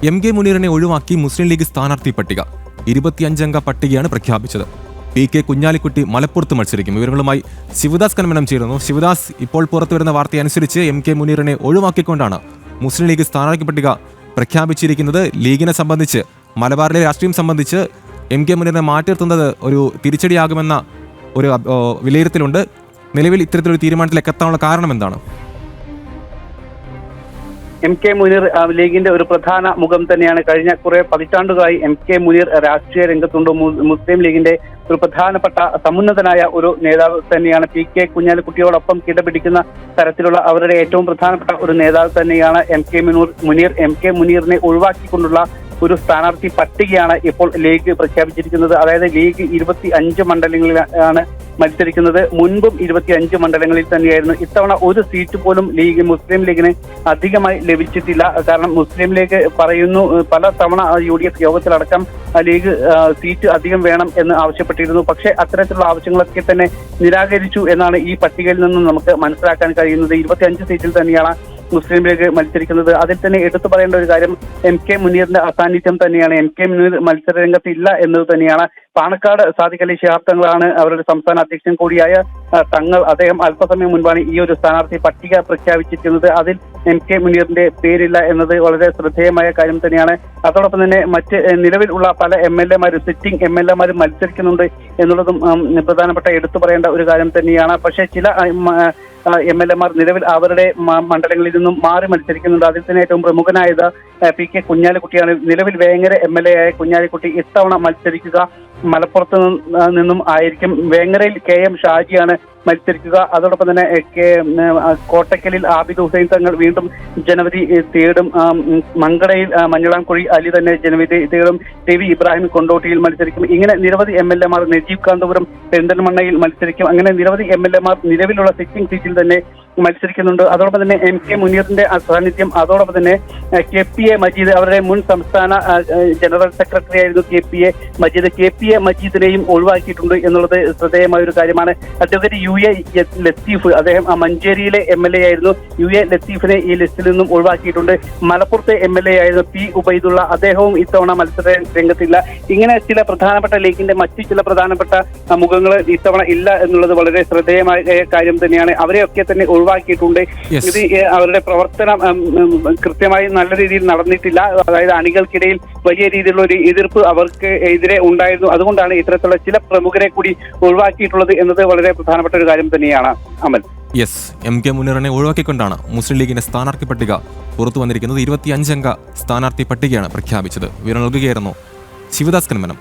MK മുനീറിനെ ഒഴിവാക്കി മുസ്ലിം league സ്ഥാനാർത്ഥി പട്ടിക 25-അംഗ പട്ടികയാണ് പ്രഖ്യാപിച്ചത്. PK കുഞ്ഞാലിക്കുട്ടി മലപ്പുറത്ത് മത്സരിക്കും. വിവരങ്ങളുമായി ശിവദാസ് കന്മനം ചേരുന്നു. ശിവദാസ്, ഇപ്പോൾ പുറത്തുവരുന്ന വാർത്തയനുസരിച്ച് MK മുനീറിനെ ഒഴിവാക്കിക്കൊണ്ടാണ് മുസ്ലിം ലീഗ് സ്ഥാനാർത്ഥി പട്ടിക പ്രഖ്യാപിച്ചിരിക്കുന്നത്. ലീഗിനെ സംബന്ധിച്ച്, മലബാറിലെ രാഷ്ട്രീയം സംബന്ധിച്ച് MK മുനീറിനെ മാറ്റി നിർത്തുന്നത് ഒരു തിരിച്ചടിയാകുമെന്ന ഒരു വിലയിരുത്തലുണ്ട്. നിലവിൽ ഇത്തരത്തിലൊരു തീരുമാനത്തിലേക്ക് എത്താനുള്ള കാരണം എന്താണ്? MK മുനീർ ലീഗിന്റെ ഒരു പ്രധാന മുഖം തന്നെയാണ്. കഴിഞ്ഞ കുറെ പതിറ്റാണ്ടുകളായി MK മുനീർ രാഷ്ട്രീയ രംഗത്തുണ്ട്. മുസ്ലിം ലീഗിന്റെ ഒരു പ്രധാനപ്പെട്ട സമുന്നതനായ ഒരു നേതാവ് തന്നെയാണ്. PK കുഞ്ഞാലിക്കുട്ടിയോടൊപ്പം കിടപിടിക്കുന്ന തരത്തിലുള്ള അവരുടെ ഏറ്റവും പ്രധാനപ്പെട്ട ഒരു നേതാവ് തന്നെയാണ് MK മുനീർ. MK മുനീറിനെ ഒഴിവാക്കിക്കൊണ്ടുള്ള ഒരു സ്ഥാനാർത്ഥി പട്ടികയാണ് ഇപ്പോൾ ലീഗ് പ്രഖ്യാപിച്ചിരിക്കുന്നത്. അതായത് ലീഗ് 25 മണ്ഡലങ്ങളിലാണ് മത്സരിക്കുന്നത്. മുൻപും 25 മണ്ഡലങ്ങളിൽ തന്നെയായിരുന്നു. ഇത്തവണ ഒരു സീറ്റ് പോലും മുസ്ലിം ലീഗിന് അധികമായി ലഭിച്ചിട്ടില്ല. കാരണം മുസ്ലിം ലീഗ് പറയുന്നു, പല തവണ UDF യോഗത്തിലടക്കം ലീഗ് സീറ്റ് അധികം വേണം എന്ന് ആവശ്യപ്പെട്ടിരുന്നു. പക്ഷേ അത്തരത്തിലുള്ള ആവശ്യങ്ങളൊക്കെ തന്നെ നിരാകരിച്ചു എന്നാണ് ഈ പട്ടികയിൽ നിന്നും നമുക്ക് മനസ്സിലാക്കാൻ കഴിയുന്നത്. 25 സീറ്റിൽ തന്നെയാണ് മുസ്ലിം ലീഗ് മത്സരിക്കുന്നത്. അതിൽ തന്നെ എടുത്തു പറയേണ്ട ഒരു കാര്യം MK മുനീറിന്റെ അസാന്നിധ്യം തന്നെയാണ്. MK മുനീർ മത്സര രംഗത്തില്ല എന്നത് തന്നെയാണ്. പാണക്കാട് സാദിഖ് അലി ശിഹാബ് തങ്ങളാണ് അവരുടെ സംസ്ഥാന അധ്യക്ഷൻ കൂടിയായ തങ്ങൾ. അദ്ദേഹം അല്പസമയം മുൻപാണ് ഈ ഒരു സ്ഥാനാർത്ഥി പട്ടിക പ്രഖ്യാപിച്ചിരിക്കുന്നത്. അതിൽ MK മുനീറിന്റെ പേരില്ല എന്നത് വളരെ ശ്രദ്ധേയമായ കാര്യം തന്നെയാണ്. അതോടൊപ്പം തന്നെ മറ്റ് നിലവിൽ ഉള്ള പല MLA-മാരും സിറ്റിംഗ് MLA-മാരും മത്സരിക്കുന്നുണ്ട് എന്നുള്ളതും പ്രധാനപ്പെട്ട എടുത്തു പറയേണ്ട ഒരു കാര്യം തന്നെയാണ്. പക്ഷേ ചില MLA-മാർ നിലവിൽ അവരുടെ മണ്ഡലങ്ങളിൽ നിന്നും മാറി മത്സരിക്കുന്നുണ്ട്. അതിൽ തന്നെ ഏറ്റവും പ്രമുഖനായത് PK കുഞ്ഞാലിക്കുട്ടിയാണ്. നിലവിൽ വേങ്ങര MLA ആയ കുഞ്ഞാലിക്കുട്ടി ഇത്തവണ മത്സരിക്കുക മലപ്പുറത്ത് നിന്നും ആയിരിക്കും. വേങ്ങരയിൽ KM ഷാജിയാണ് മത്സരിക്കുക. അതോടൊപ്പം തന്നെ കോട്ടക്കലിൽ ആബിദ് ഹുസൈൻ തങ്ങൾ വീണ്ടും ജനവിധി തേടും. മങ്കടയിൽ മഞ്ഞളാംകുഴി അലി തന്നെ ജനവിധി തേടും. TV ഇബ്രാഹിം കൊണ്ടോട്ടിയിൽ മത്സരിക്കും. ഇങ്ങനെ നിരവധി MLA-മാർ നജീബ് കാന്തപുരം പെരിന്തൽമണ്ണയിൽ മത്സരിക്കും. അങ്ങനെ നിരവധി MLA-മാർ നിലവിലുള്ള സിറ്റിംഗ് സീറ്റിൽ തന്നെ മത്സരിക്കുന്നുണ്ട്. അതോടൊപ്പം തന്നെ MK മുനീറിന്റെ സാന്നിധ്യം, അതോടൊപ്പം തന്നെ KPA മജീദ്, അവരുടെ മുൻ സംസ്ഥാന ജനറൽ സെക്രട്ടറി ആയിരുന്നു KPA മജീദ്. KPA മജീദിനെയും ഒഴിവാക്കിയിട്ടുണ്ട് എന്നുള്ളത് ശ്രദ്ധേയമായ ഒരു കാര്യമാണ്. അഡ്വക്കേറ്റ് UA ലത്തീഫ്, അദ്ദേഹം മഞ്ചേരിയിലെ MLA ആയിരുന്നു. UA ലത്തീഫിനെ ഈ ലിസ്റ്റിൽ നിന്നും ഒഴിവാക്കിയിട്ടുണ്ട്. മലപ്പുറത്തെ MLA ആയിരുന്നു P ഉബൈദുള്ള, അദ്ദേഹവും ഇത്തവണ മത്സര രംഗത്തില്ല. ഇങ്ങനെ ചില പ്രധാനപ്പെട്ട ലീഗിന്റെ മറ്റു ചില പ്രധാനപ്പെട്ട മുഖങ്ങൾ ഇത്തവണ ഇല്ല എന്നുള്ളത് വളരെ ശ്രദ്ധേയമായ കാര്യം തന്നെയാണ്. അവരെയൊക്കെ തന്നെ ഒഴിവാക്കിയിട്ടുണ്ട്. ഇത് അവരുടെ പ്രവർത്തനം കൃത്യമായി നല്ല രീതിയിൽ നടന്നിട്ടില്ല. അതായത് അണികൾക്കിടയിൽ വലിയ രീതിയിലുള്ള ഒരു എതിർപ്പ് അവർക്ക് എതിരെ ഉണ്ടായിരുന്നു. അതുകൊണ്ടാണ് ഇത്തരത്തിലുള്ള ചില പ്രമുഖരെ കൂടി ഒഴിവാക്കിയിട്ടുള്ളത് എന്നത് വളരെ പ്രധാനപ്പെട്ട ഒരു കാര്യം തന്നെയാണ്. അമൽ, MK മുനീറിനെ ഒഴിവാക്കിക്കൊണ്ടാണ് മുസ്ലിം ലീഗിന്റെ സ്ഥാനാർത്ഥി പട്ടിക പുറത്തു വന്നിരിക്കുന്നത്. 25-അംഗ സ്ഥാനാർത്ഥി പട്ടികയാണ് പ്രഖ്യാപിച്ചത്. വിവരം നൽകുകയായിരുന്നു ശിവദാസ് കന്മനം.